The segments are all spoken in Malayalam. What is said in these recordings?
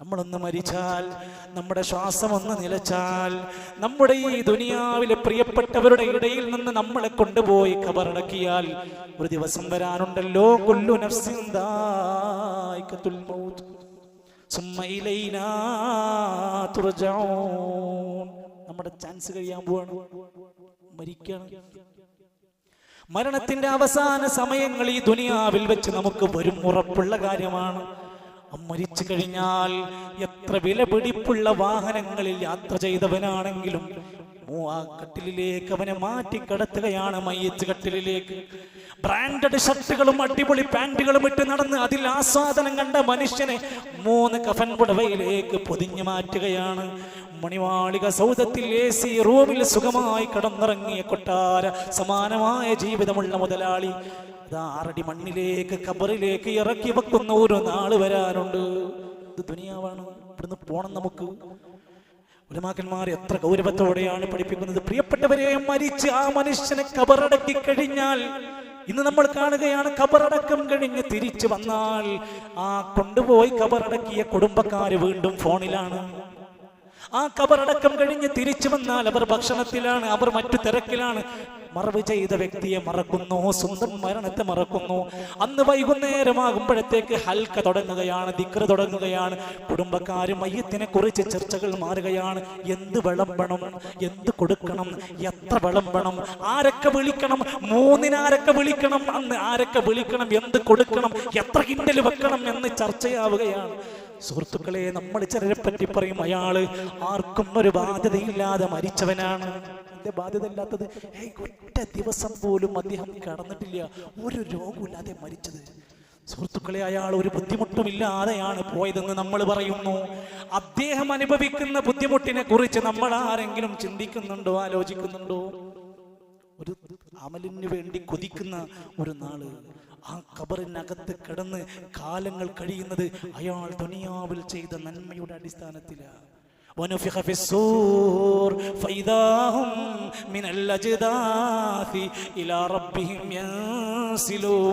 നമ്മളൊന്ന് മരിച്ചാൽ, നമ്മുടെ ശ്വാസം ഒന്ന് നിലച്ചാൽ, നമ്മുടെ ഈ ദുനിയാവിലെ പ്രിയപ്പെട്ടവരുടെ ഇടയിൽ നിന്ന് നമ്മളെ കൊണ്ടുപോയി ഖബറടക്കിയാൽ ഒരു ദിവസം വരാനുണ്ടല്ലോ, കുല്ലു നഫ്സിൻ ദായിഖത്തുൽ മൗത്ത് സുമ്മ ഇലൈനാ തുർജഊൻ. നമ്മുടെ ചാൻസ് കഴിയാൻ പോവാണ്, മരിക്കാണ്. മരണത്തിന്റെ അവസാന സമയങ്ങൾ ഈ ദുനിയാവിൽ വെച്ച് നമുക്ക് വരും, ഉറപ്പുള്ള കാര്യമാണ്. മരിച്ചു കഴിഞ്ഞാൽ എത്ര വിലപിടിപ്പുള്ള വാഹനങ്ങളിൽ യാത്ര ചെയ്തവനാണെങ്കിലും ആ കട്ടിലിലേക്ക് അവനെ മാറ്റി കിടത്തുകയാണ്, മയ്യത്ത് കട്ടിലിലേക്ക്. ബ്രാൻഡഡ് ഷർട്ടുകളും അടിപൊളി പാന്റുകളും ഇട്ട് നടന്ന് അതിൽ ആസ്വാദനം കണ്ട മനുഷ്യനെ 3 കഫൻ പുടവയിലേക്ക് പൊതിഞ്ഞു മാറ്റുകയാണ്. മണിമാളിക സൗധത്തിൽ AC റൂമിൽ സുഖമായി കിടന്നിറങ്ങിയ കൊട്ടാര സമാനമായ ജീവിതമുള്ള മുതലാളി 6 അടി മണ്ണിലേക്ക്, ഖബറിലേക്ക് ഇറക്കി വെക്കുന്ന ഒരു നാള് വരാനുണ്ട്. ഇത് ദുനിയാവാണ്, ഇവിടുന്ന് പോണം നമുക്ക്. ഉലമാക്കന്മാർ എത്ര ഗൗരവത്തോടെയാണ് പഠിപ്പിക്കുന്നത്. പ്രിയപ്പെട്ടവരെ, മരിച്ച് ആ മനുഷ്യനെ ഖബറടക്കി കഴിഞ്ഞാൽ, ഇന്ന് നമ്മൾ കാണുകയാണ്, ഖബറടക്കം കഴിഞ്ഞ് തിരിച്ചു വന്നാൽ ആ കൊണ്ടുപോയി ഖബറടക്കിയ കുടുംബക്കാര് വീണ്ടും ഫോണിലാണ്. ആ ഖബറടക്കം കഴിഞ്ഞ് തിരിച്ചു വന്നാൽ അവർ ഭക്ഷണത്തിലാണ്, അവർ മറ്റു തിരക്കിലാണ്. മറവ് ചെയ്ത വ്യക്തിയെ മറക്കുന്നു, സ്വന്തം മരണത്തെ മറക്കുന്നു. അന്ന് വൈകുന്നേരമാകുമ്പോഴത്തേക്ക് ഹൽക്ക തുടങ്ങുകയാണ്, ദിക്ർ തുടങ്ങുകയാണ്. കുടുംബക്കാരും മയ്യത്തിനെ കുറിച്ച് ചർച്ചകൾ മാറുകയാണ്. എന്ത് വിളമ്പണം, എന്ത് കൊടുക്കണം, എത്ര വിളമ്പണം, ആരൊക്കെ വിളിക്കണം, 3 ആരൊക്കെ വിളിക്കണം, അന്ന് ആരൊക്കെ വിളിക്കണം, എന്ത് കൊടുക്കണം, എത്ര കിൻഡൽ വെക്കണം എന്ന് ചർച്ചയാവുകയാണ്. സുഹൃത്തുക്കളെ, നമ്മൾ ചിലരെ പറ്റി പറയും, അയാള് ആർക്കും ഒരു ബാധ്യതയില്ലാതെ മരിച്ചവനാണ്. എന്റെ ബാധ്യത ഇല്ലാത്തത്, ഒറ്റ ദിവസം പോലും അദ്ദേഹം കടന്നിട്ടില്ല, ഒരു രോഗമില്ലാതെ മരിച്ചത്. സുഹൃത്തുക്കളെ, അയാൾ ഒരു ബുദ്ധിമുട്ടുമില്ലാതെയാണ് പോയതെന്ന് നമ്മൾ പറയുന്നു. അദ്ദേഹം അനുഭവിക്കുന്ന ബുദ്ധിമുട്ടിനെ കുറിച്ച് നമ്മൾ ആരെങ്കിലും ചിന്തിക്കുന്നുണ്ടോ, ആലോചിക്കുന്നുണ്ടോ? ഒരു അമലിന് വേണ്ടി കൊതിക്കുന്ന ഒരു നാള്, ആ ഖബറിനകത്ത് കിടന്ന് കാലങ്ങൾ കഴിയുന്നത് അയാൾ ദുനിയാവിൽ ചെയ്ത നന്മയുടെ അടിസ്ഥാനത്തിലാണ്. ونفخ في الصور فإذا هم من الأجداث إلى ربهم ينسلون.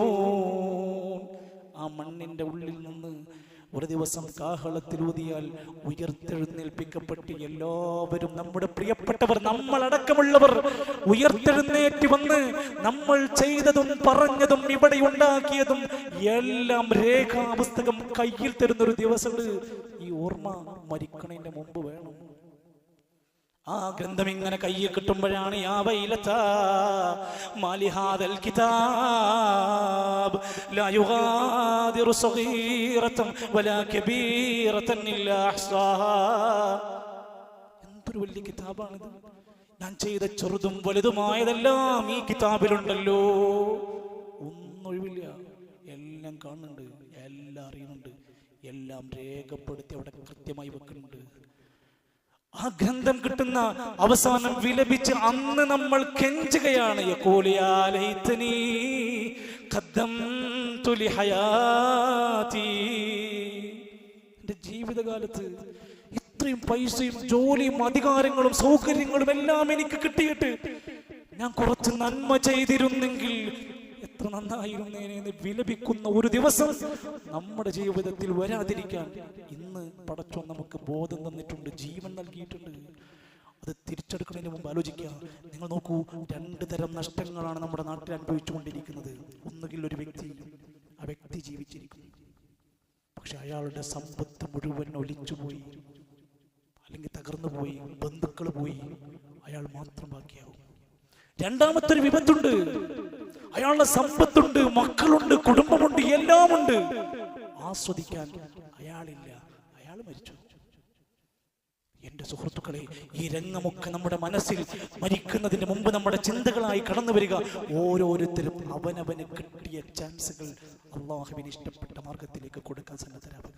ആ മണ്ണിന്റെ ഉള്ളിൽ നിന്ന് ഒരു ദിവസം കാഹളത്തിലൂതിയാൽ ഉയർത്തെഴുന്നേൽപ്പിക്കപ്പെട്ട് എല്ലാവരും, നമ്മുടെ പ്രിയപ്പെട്ടവർ, നമ്മളടക്കമുള്ളവർ ഉയർത്തെഴുന്നേറ്റ് വന്ന് നമ്മൾ ചെയ്തതും പറഞ്ഞതും ഇവിടെ ഉണ്ടാക്കിയതും എല്ലാം രേഖാപുസ്തകം കയ്യിൽ തരുന്നൊരു ദിവസമുണ്ട്. ഈ ഓർമ്മ മരിക്കണതിന്റെ മുമ്പ് വേണം. ആ ഗ്രന്ഥം ഇങ്ങനെ കയ്യിൽ കിട്ടുമ്പോഴാണ്, യാ വൈലതാ മാലിഹാദൽ കിതാബ് ലാ യുഗാദിറു സഗീറതൻ വലാ കബീറതൻ ഇല്ലാ അഹ്സാഹാ. എന്തൊരു വലിയ കിതാബാണിത്! ഞാൻ ചെയ്ത ചെറുതും വലുതുമായതെല്ലാം ഈ കിതാബിലുണ്ടല്ലോ. ഒന്നൊഴിവില്ല, എല്ലാം കാണുന്നുണ്ട്, എല്ലാം അറിയുന്നുണ്ട്, എല്ലാം രേഖപ്പെടുത്തി അവിടെ കൃത്യമായി വെക്കുന്നുണ്ട്. ആ ഗ്രന്ഥം കിട്ടുന്ന അവസാനം വിലപിച്ച് അന്ന് നമ്മൾ കെഞ്ചുകയാണ്, എന്റെ ജീവിതകാലത്ത് ഇത്രയും പൈസയും ജോലിയും അധികാരങ്ങളും സൗകര്യങ്ങളും എല്ലാം എനിക്ക് കിട്ടിയിട്ട് ഞാൻ കുറച്ച് നന്മ ചെയ്തിരുന്നെങ്കിൽ എത്ര നന്നായിരുന്നേനെന്ന് വിലപിക്കുന്ന ഒരു ദിവസം നമ്മുടെ ജീവിതത്തിൽ വരാതിരിക്കാൻ ഇന്ന് പടച്ചോൻ നമുക്ക് ബോധം തന്നിട്ടുണ്ട്, ജീവൻ നൽകിയിട്ടുണ്ട്. അത് തിരിച്ചെടുക്കുന്നതിന് മുമ്പ് ആലോചിക്കുക. നിങ്ങൾ നോക്കൂ, 2 തരം നഷ്ടങ്ങളാണ് നമ്മുടെ നാട്ടിൽ അനുഭവിച്ചുകൊണ്ടിരിക്കുന്നത്. ഒന്നുകിൽ ഒരു വ്യക്തി, ആ വ്യക്തി ജീവിച്ചിരിക്കും, പക്ഷെ അയാളുടെ സമ്പത്ത് മുഴുവൻ ഒലിച്ചുപോയി, അല്ലെങ്കിൽ തകർന്നു പോയി, ബന്ധുക്കൾ പോയി, അയാൾ മാത്രം ബാക്കിയാവും. രണ്ടാമത്തെ ഒരു വിപത്തുണ്ട്, അയാളുടെ സമ്പത്തുണ്ട്, മക്കളുണ്ട്, കുടുംബമുണ്ട്, എല്ലാമുണ്ട്, ആസ്വദിക്കാൻ അയാളില്ല, അയാൾ മരിച്ചു. എന്റെ സുഹൃത്തുക്കളെ, ഈ രംഗമൊക്കെ നമ്മുടെ മനസ്സിൽ മരിക്കുന്നതിന് മുമ്പ് നമ്മുടെ ചിന്തകളായി കടന്നു വരിക. ഓരോരുത്തരും അവനവന് കിട്ടിയ ചാൻസുകൾ അള്ളാഹുവിന് ഇഷ്ടപ്പെട്ട മാർഗത്തിലേക്ക് കൊടുക്കാൻ സന്നദ്ധരാകുക.